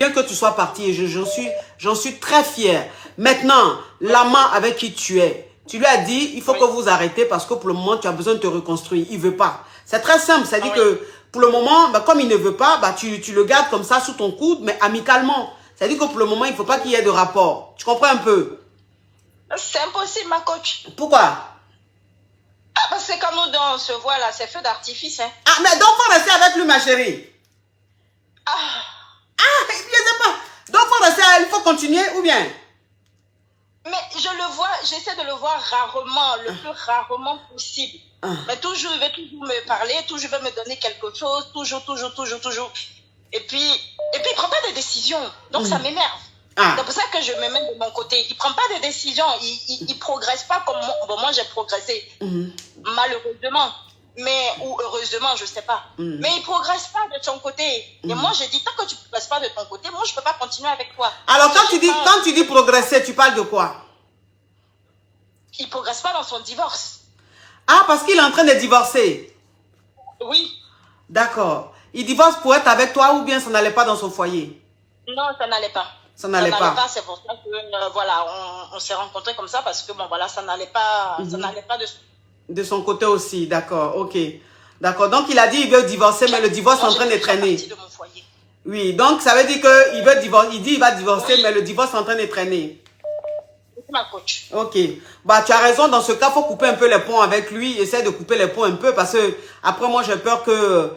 Bien que tu sois parti, et j'en suis très fière. Maintenant, l'amant avec qui tu es, tu lui as dit, il faut que vous arrêtez parce que pour le moment, tu as besoin de te reconstruire. Il ne veut pas. C'est très simple. C'est-à-dire que pour le moment, bah, comme il ne veut pas, bah, tu le gardes comme ça sous ton coude, mais amicalement. C'est-à-dire que pour le moment, il ne faut pas qu'il y ait de rapport. Tu comprends un peu? C'est impossible, ma coach. Pourquoi? Ah, parce que quand nous on se voit là, c'est feu d'artifice. Hein. Ah, mais donc, faut rester avec lui, ma chérie. Ah, je sais pas. Donc, faut rester, il faut continuer ou bien? mais je le vois, j'essaie de le voir rarement, le plus rarement possible. Mais toujours, il veut toujours me parler, toujours il veut me donner quelque chose, toujours. Et puis il prend pas de décision. Donc, ça m'énerve. C'est pour ça que je me mets de mon côté. Il prend pas de décision. Il progresse pas comme moi. Bon, moi, j'ai progressé. Malheureusement. Ou heureusement, je sais pas. Mais il progresse pas de son côté. Et moi, je dis, tant que tu progresses pas de ton côté, moi, je peux pas continuer avec toi. Alors, quand tu dis progresser, tu parles de quoi? Il progresse pas dans son divorce. Ah, parce qu'il est en train de divorcer. Oui. D'accord. Il divorce pour être avec toi ou bien ça n'allait pas dans son foyer? Non, ça n'allait pas. Ça n'allait pas. C'est pour ça que, voilà, on s'est rencontrés comme ça parce que, bon, voilà, ça n'allait pas, ça n'allait pas de son côté aussi, d'accord, ok. D'accord, donc il a dit qu'il veut divorcer, mais le divorce est en train de traîner. De mon foyer. Oui, donc ça veut dire qu'il veut divorcer, il dit qu'il va divorcer, mais le divorce est en train de traîner. C'est ma coach. Ok, bah tu as raison, dans ce cas, il faut couper un peu les ponts avec lui, essaie de couper les ponts un peu, parce que après moi j'ai peur que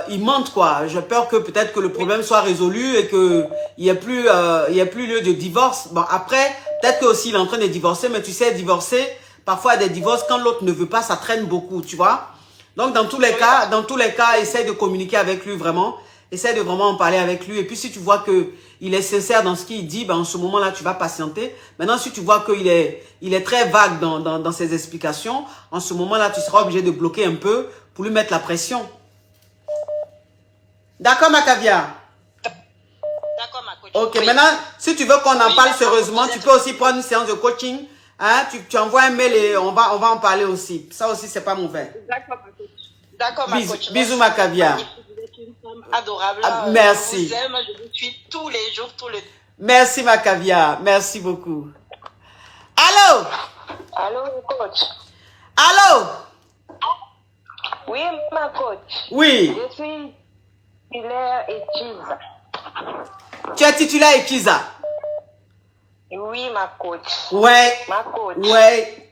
il mente quoi, j'ai peur que peut-être que le problème soit résolu et qu'il n'y ait plus lieu de divorce. Bon après, peut-être que aussi il est en train de divorcer, mais tu sais, divorcer, parfois des divorces, quand l'autre ne veut pas, ça traîne beaucoup, tu vois. Donc dans tous les cas, essaie de communiquer avec lui vraiment, essaie de vraiment en parler avec lui, et puis si tu vois que il est sincère dans ce qu'il dit, ben en ce moment-là, tu vas patienter. Maintenant, si tu vois qu'il est très vague dans ses explications, en ce moment-là, tu seras obligé de bloquer un peu pour lui mettre la pression. D'accord, ma caviar? D'accord, ma coach. Ok, maintenant, si tu veux qu'on en parle sérieusement, tu peux aussi prendre une séance de coaching. Hein? Tu envoies un mail et on va en parler aussi. Ça aussi, c'est pas mauvais. D'accord, ma coach. D'accord, ma coach. Bisous, ma caviar. Adorable. Merci. Je vous aime, je vous suis tous les jours, Merci ma caviar, merci beaucoup. Allô? Allô, coach. Allô? Oui, ma coach. Oui. Je suis titulaire Ekiza. Tu es titulaire Ekiza? Oui, ma coach. Ouais. Ma coach. Ouais.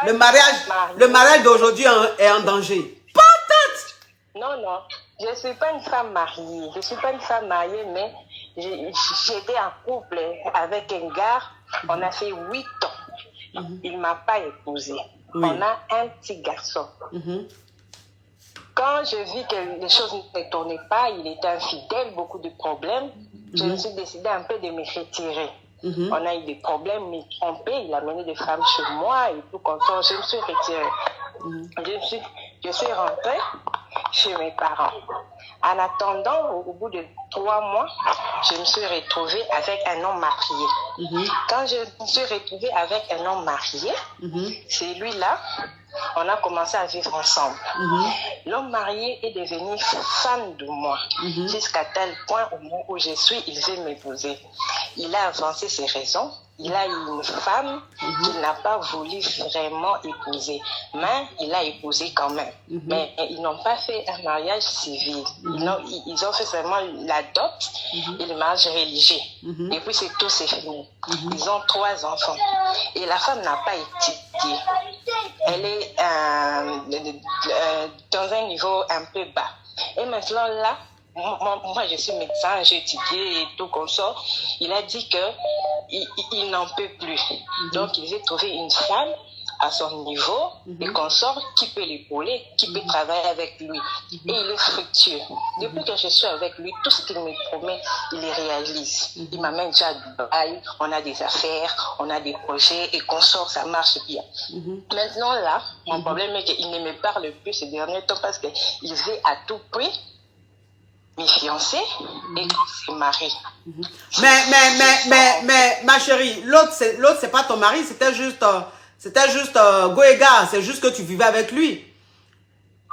Le mariage d'aujourd'hui est en danger. Peut-être. Non. Je ne suis pas une femme mariée. Je ne suis pas une femme mariée, mais j'étais en couple avec un gars. On a fait 8 ans. Il ne m'a pas épousée. Oui. On a un petit garçon. Quand je vis que les choses ne tournaient pas, il était infidèle, beaucoup de problèmes, je me suis décidée un peu de me retirer. On a eu des problèmes, il m'a trompé, il a amené des femmes chez moi et tout comme ça, je me suis retirée. Je suis rentrée chez mes parents. En attendant, au bout de 3 mois, je me suis retrouvée avec un homme marié. Quand je me suis retrouvée avec un homme marié, c'est lui-là, on a commencé à vivre ensemble. L'homme marié est devenu fan de moi. Jusqu'à tel point, au moment où je suis, il veut m'épouser. Il a avancé ses raisons. Il a eu une femme qu'il n'a pas voulu vraiment épouser. Mais il a épousé quand même. Mais ils n'ont pas fait un mariage civil. Ils ont fait seulement la dot et le mariage religieux. Et puis c'est tout, c'est fini. Ils ont 3 enfants. Et la femme n'a pas étudié. Elle est dans un niveau un peu bas. Et maintenant là, moi je suis médecin, j'ai étudié et tout comme ça. Il a dit que il n'en peut plus. Donc il veut trouver une femme à son niveau et consort qui peut l'épauler, qui peut travailler avec lui. Et il est fructueux. Depuis que je suis avec lui, tout ce qu'il me promet, il les réalise. Il m'amène déjà à Dubaï, on a des affaires, on a des projets et consort, ça marche bien. Maintenant là, mon problème est qu'il ne me parle plus ces derniers temps parce qu'il veut à tout prix me fiancer et se marier. Mais ma chérie, l'autre c'est pas ton mari, c'était juste Goéga, c'est juste que tu vivais avec lui.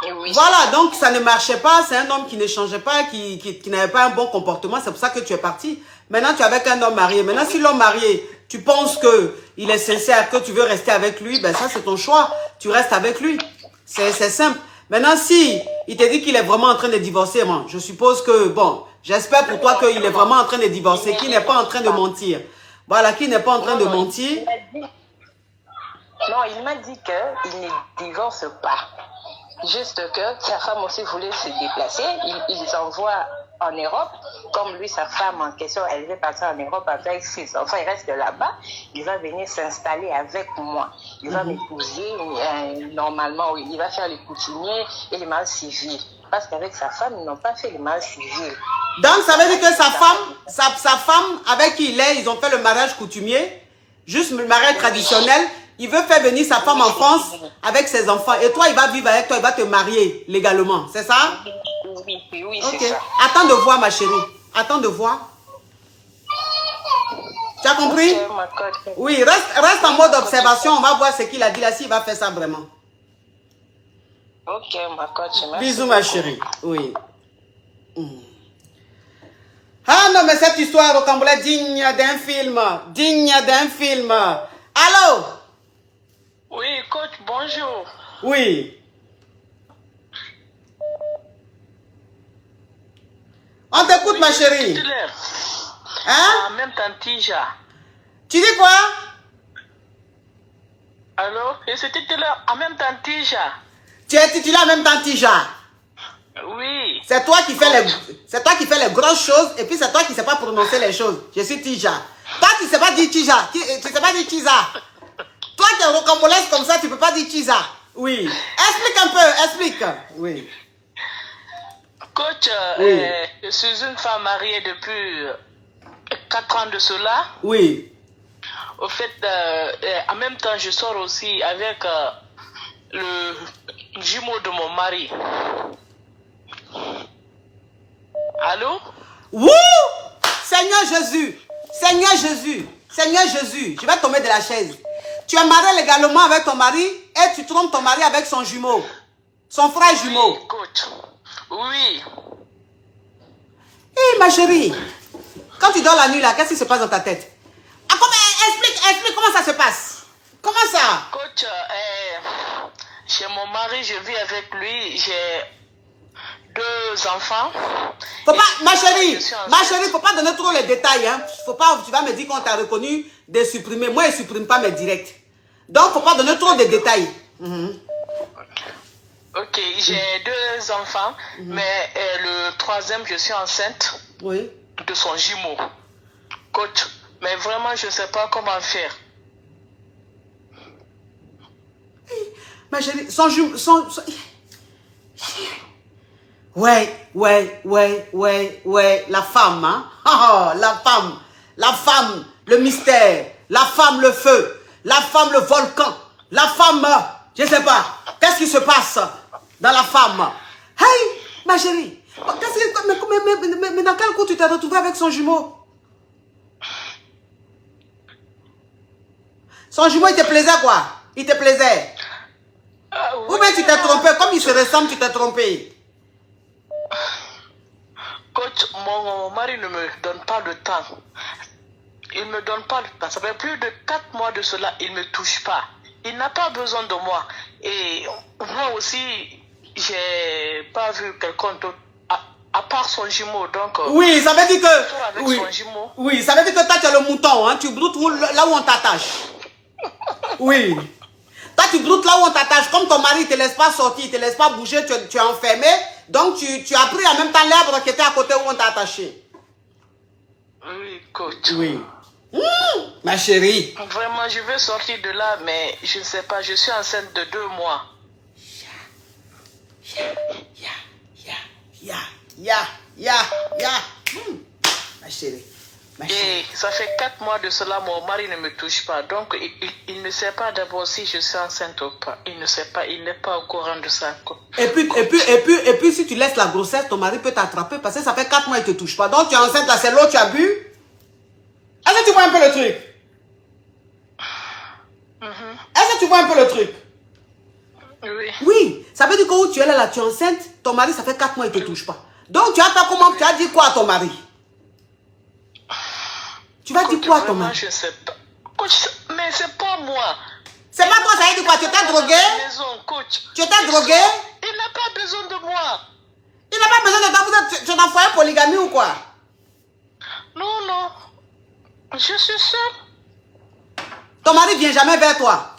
Oui. Voilà, donc ça ne marchait pas. C'est un homme qui ne changeait pas, qui n'avait pas un bon comportement. C'est pour ça que tu es parti. Maintenant, tu es avec un homme marié. Maintenant, si l'homme marié, tu penses qu'il est sincère, que tu veux rester avec lui, ben ça, c'est ton choix. Tu restes avec lui. C'est simple. Maintenant, si il te dit qu'il est vraiment en train de divorcer, moi, je suppose que, bon, j'espère pour toi qu'il est vraiment en train de divorcer, qu'il n'est pas en train de mentir. Voilà, qu'il n'est pas en train de mentir. Non, il m'a dit qu'il ne divorce pas. Juste que sa femme aussi voulait se déplacer. Il les envoie en Europe. Comme lui, sa femme en question, elle veut partir en Europe avec ses enfants. Il reste là-bas. Il va venir s'installer avec moi. Il va m'épouser. Normalement, il va faire les coutumiers et les mariages civils. Parce qu'avec sa femme, ils n'ont pas fait les mariages civils. Donc, ça veut dire que sa femme avec qui il est, ils ont fait le mariage coutumier, juste le mariage traditionnel. Il veut faire venir sa femme en France avec ses enfants. Et toi, il va vivre avec toi, il va te marier légalement. C'est ça? Oui, okay. C'est ça. Attends de voir, ma chérie. Attends de voir. Tu as compris? Okay, oui, reste en mode observation. On va voir ce qu'il a dit là, s'il va faire ça vraiment. Ok, ma coach. Bisous, ma chérie. Oui. Ah non, mais cette histoire au Cambodge digne d'un film. Digne d'un film. Allô? Oui, coach, bonjour. Oui. On t'écoute, oui, ma chérie. Hein? Même Tantija. Tu dis quoi? Allô? Et c'était titulaire en même Tantija. Tu es titulaire en même Tantija? Oui. C'est toi qui fais les grosses choses et puis c'est toi qui ne sais pas prononcer les choses. Je suis Tija. Toi, tu ne sais pas dire Tija. Tu ne sais pas dire Tiza. Toi qui es rocambolaise comme ça, tu ne peux pas dire Tiza. Oui. Explique un peu, explique. Oui. Coach, oui. Je suis une femme mariée depuis 4 ans de cela. Oui. Au fait, en même temps, je sors aussi avec le jumeau de mon mari. Allô? Wouh! Seigneur Jésus! Seigneur Jésus! Seigneur Jésus! Je vais tomber de la chaise. Tu es marié légalement avec ton mari et tu trompes ton mari avec son jumeau. Son frère jumeau. Oui, coach. Oui. Hé, ma chérie, quand tu dors la nuit là, qu'est-ce qui se passe dans ta tête? Ah, explique comment ça se passe. Comment ça? Coach, chez mon mari, je vis avec lui, j'ai 2 enfants. Faut pas, ma chérie, faut pas donner trop les détails. Hein. Faut pas, tu vas me dire qu'on t'a reconnu de supprimer. Moi, je ne supprime pas mes directs. Donc, faut pas donner trop de détails. Ok, j'ai 2 enfants, mais le 3e, je suis enceinte de son jumeau. Coach, mais vraiment, je ne sais pas comment faire. Ma chérie, son jumeau... Ouais, la femme, hein? Oh, la femme, le mystère, la femme, le feu, la femme, le volcan, la femme, je ne sais pas, qu'est-ce qui se passe dans la femme? Hey, ma chérie, mais dans quel coup tu t'es retrouvée avec son jumeau? Son jumeau, il te plaisait quoi? Il te plaisait? Ou bien tu t'es trompé, comme il se ressemble, tu t'es trompé? Coach, mon mari ne me donne pas le temps. Il ne me donne pas le temps. Ça fait plus de 4 mois de cela, il ne me touche pas. Il n'a pas besoin de moi. Et moi aussi, j'ai pas vu quelqu'un d'autre à part son jumeau. Donc, oui, ça veut dire que... Oui, ça veut dire que toi, tu es le mouton. Hein, tu broutes là où on t'attache. Oui. Toi, tu broutes là où on t'attache. Comme ton mari ne te laisse pas sortir, il ne te laisse pas bouger, tu es enfermé. Donc, tu as pris en même temps l'arbre qui était à côté où on t'a attaché. Oui, coach. Oui. Ma chérie. Vraiment, je veux sortir de là, mais je ne sais pas. Je suis enceinte de 2 mois. Ma chérie. Et ça fait 4 mois de cela, mon mari ne me touche pas. Donc, il ne sait pas d'abord si je suis enceinte ou pas. Il ne sait pas, il n'est pas au courant de ça. Et puis, si tu laisses la grossesse, ton mari peut t'attraper parce que ça fait 4 mois qu'il ne te touche pas. Donc, tu es enceinte, là, c'est l'eau, tu as bu. Est-ce que tu vois un peu le truc? Est-ce que tu vois un peu le truc? Oui. Oui, ça veut dire que où tu es là, tu es enceinte, ton mari, ça fait 4 mois, il ne te touche pas. Donc, tu as pas comment, tu as dit quoi à ton mari? Tu vas dire quoi à ton mari? Je ne sais pas. Coach, mais c'est pas moi. C'est pas toi, ça veut dire quoi? Tu t'es drogué? Tu t'es drogué? Il n'a pas besoin de moi. Il n'a pas besoin de toi, tu es dans un foyer polygamie ou quoi? Non, non. Je suis seule. Ton mari vient jamais vers toi?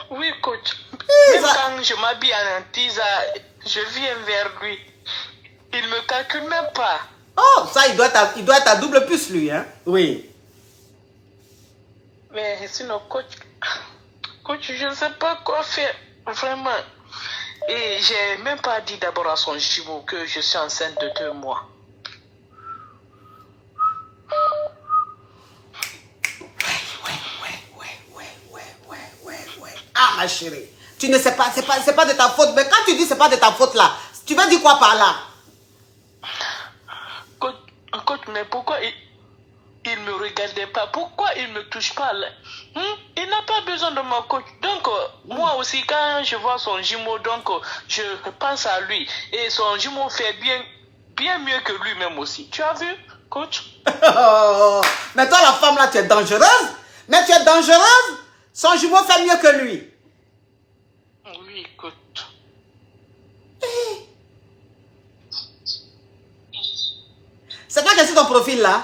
Oui, coach. Oui, Même ça... quand je m'habille en antisa, je viens vers lui. Il ne me calcule même pas. Oh, ça, il doit être à double plus, lui, hein? Oui. Mais sinon, coach, je ne sais pas quoi faire, vraiment. Et j'ai même pas dit d'abord à son jumeau que je suis enceinte de 2 mois. Ouais. Ah, ma chérie, tu ne sais pas, c'est pas de ta faute. Mais quand tu dis c'est pas de ta faute là, tu vas dire quoi par là? Coach, mais pourquoi il me regardait pas? Pourquoi il me touche pas là? Il n'a pas besoin de moi, coach. Donc, moi aussi, quand je vois son jumeau, donc, je pense à lui. Et son jumeau fait bien mieux que lui-même aussi. Tu as vu, coach? Mais toi, la femme là, tu es dangereuse. Mais tu es dangereuse. Son jumeau fait mieux que lui. Oui, coach. C'est toi qui es sur ton profil là?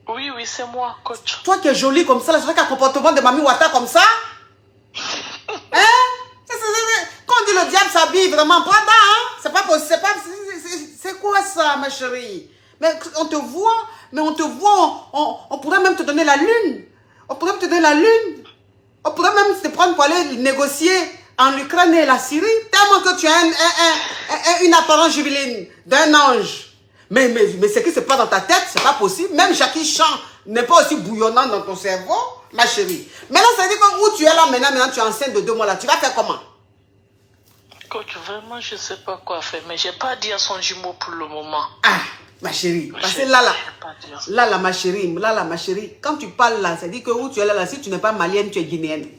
Oui, c'est moi, coach. Toi qui es jolie comme ça, c'est vrai qu'un comportement de Mami Wata comme ça? Hein? Quand on dit le diable s'habille vraiment, pas hein? C'est pas possible. C'est quoi ça, ma chérie? Mais on te voit, on pourrait même te donner la lune. On pourrait même te donner la lune. On pourrait même te prendre pour aller négocier en Ukraine et la Syrie. Tellement que tu as une apparence juvénile d'un ange. Mais ce qui se passe dans ta tête, c'est pas possible. Même Jackie Chan n'est pas aussi bouillonnant dans ton cerveau, ma chérie. Maintenant, ça veut dire que où tu es là, maintenant tu es enceinte de 2 mois là. Tu vas faire comment? Coach, vraiment, je ne sais pas quoi faire. Mais je n'ai pas dit à son jumeau pour le moment. Ah, ma chérie. Parce que ma chérie, quand tu parles là, ça dit que où tu es là, si tu n'es pas malienne, tu es guinéenne.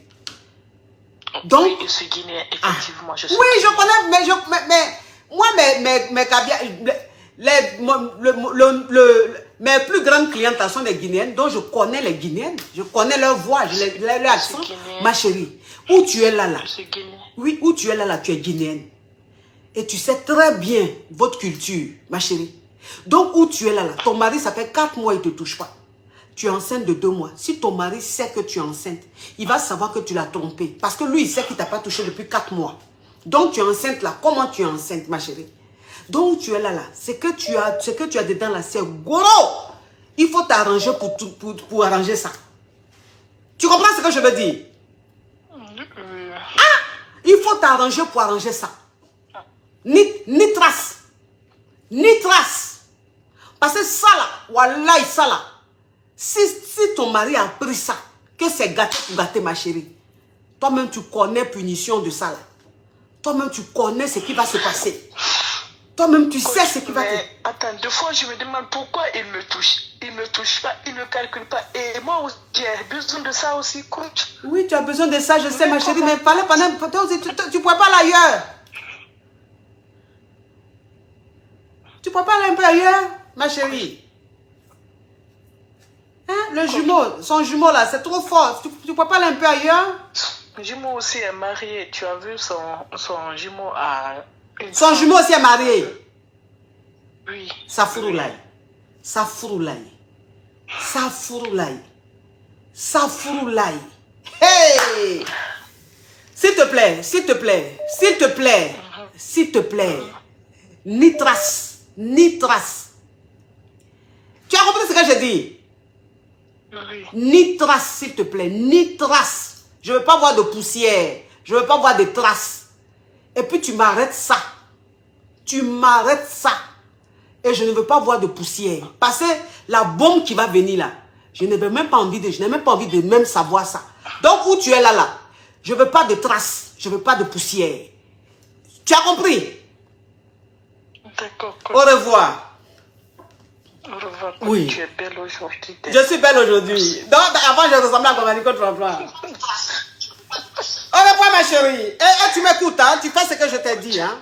Donc, oui, je suis guinéenne, effectivement. Je suis oui, guinéenne. je connais, mais moi, mes caviar, mes plus grandes clientes sont des Guinéennes, donc je connais les Guinéennes, je connais leur voix, leur accent. Ma chérie, où tu es là, Je suis guinéenne. oui, où tu es là, tu es guinéenne. Et tu sais très bien votre culture, ma chérie. Donc, où tu es là, ton mari, ça fait 4 mois, il ne te touche pas. Tu es enceinte de 2 mois. Si ton mari sait que tu es enceinte, il va savoir que tu l'as trompé. Parce que lui, il sait qu'il ne t'a pas touché depuis 4 mois. Donc, tu es enceinte là. Comment tu es enceinte, ma chérie? Donc, tu es là. Ce que tu as dedans là, c'est gros. Il faut t'arranger pour arranger ça. Tu comprends ce que je veux dire? Ah! Il faut t'arranger pour arranger ça. Ni trace. Ni trace. Parce que ça là, wallahi, ça là. Si ton mari a pris ça, que c'est gâté pour gâter, ma chérie, toi-même tu connais punition de ça là. Toi-même tu connais ce qui va se passer. Toi-même tu sais ce qui va te... Attends, 2 fois je me demande pourquoi il me touche. Il ne me touche pas, il ne calcule pas. Et moi aussi, j'ai besoin de ça aussi, coach. Oui, tu as besoin de ça, je sais, ma chérie, mais fallait pendant... Tu ne pourrais pas aller ailleurs. Tu ne pourrais pas aller un peu ailleurs, ma chérie. Hein? Le jumeau, son jumeau là, c'est trop fort. Tu ne pourrais pas aller un peu ailleurs? Le jumeau aussi est marié. Tu as vu son jumeau à... Son jumeau aussi est marié. Oui. Ça fourroulaille. Ça fourroulaille. Ça fourroulaille. Ça fourroulaille. Hey! S'il te plaît, s'il te plaît, s'il te plaît, s'il te plaît, ni trace, ni trace. Tu as compris ce que j'ai dit? Oui. Ni trace, s'il te plaît, ni trace. Je ne veux pas voir de poussière. Je ne veux pas voir de traces. Et puis tu m'arrêtes ça. Tu m'arrêtes ça. Et je ne veux pas voir de poussière. Parce que la bombe qui va venir là, je n'ai même pas envie de même savoir ça. Donc où tu es là, je ne veux pas de traces. Je ne veux pas de poussière. Tu as compris? D'accord. Au revoir. Au revoir. Oui. Tu es belle aujourd'hui. Je suis belle aujourd'hui. Donc avant je ressemblais à Comanicot Flanflan. Au revoir. ma chérie. Et tu m'écoutes, hein? Tu fais ce que je t'ai dit, hein?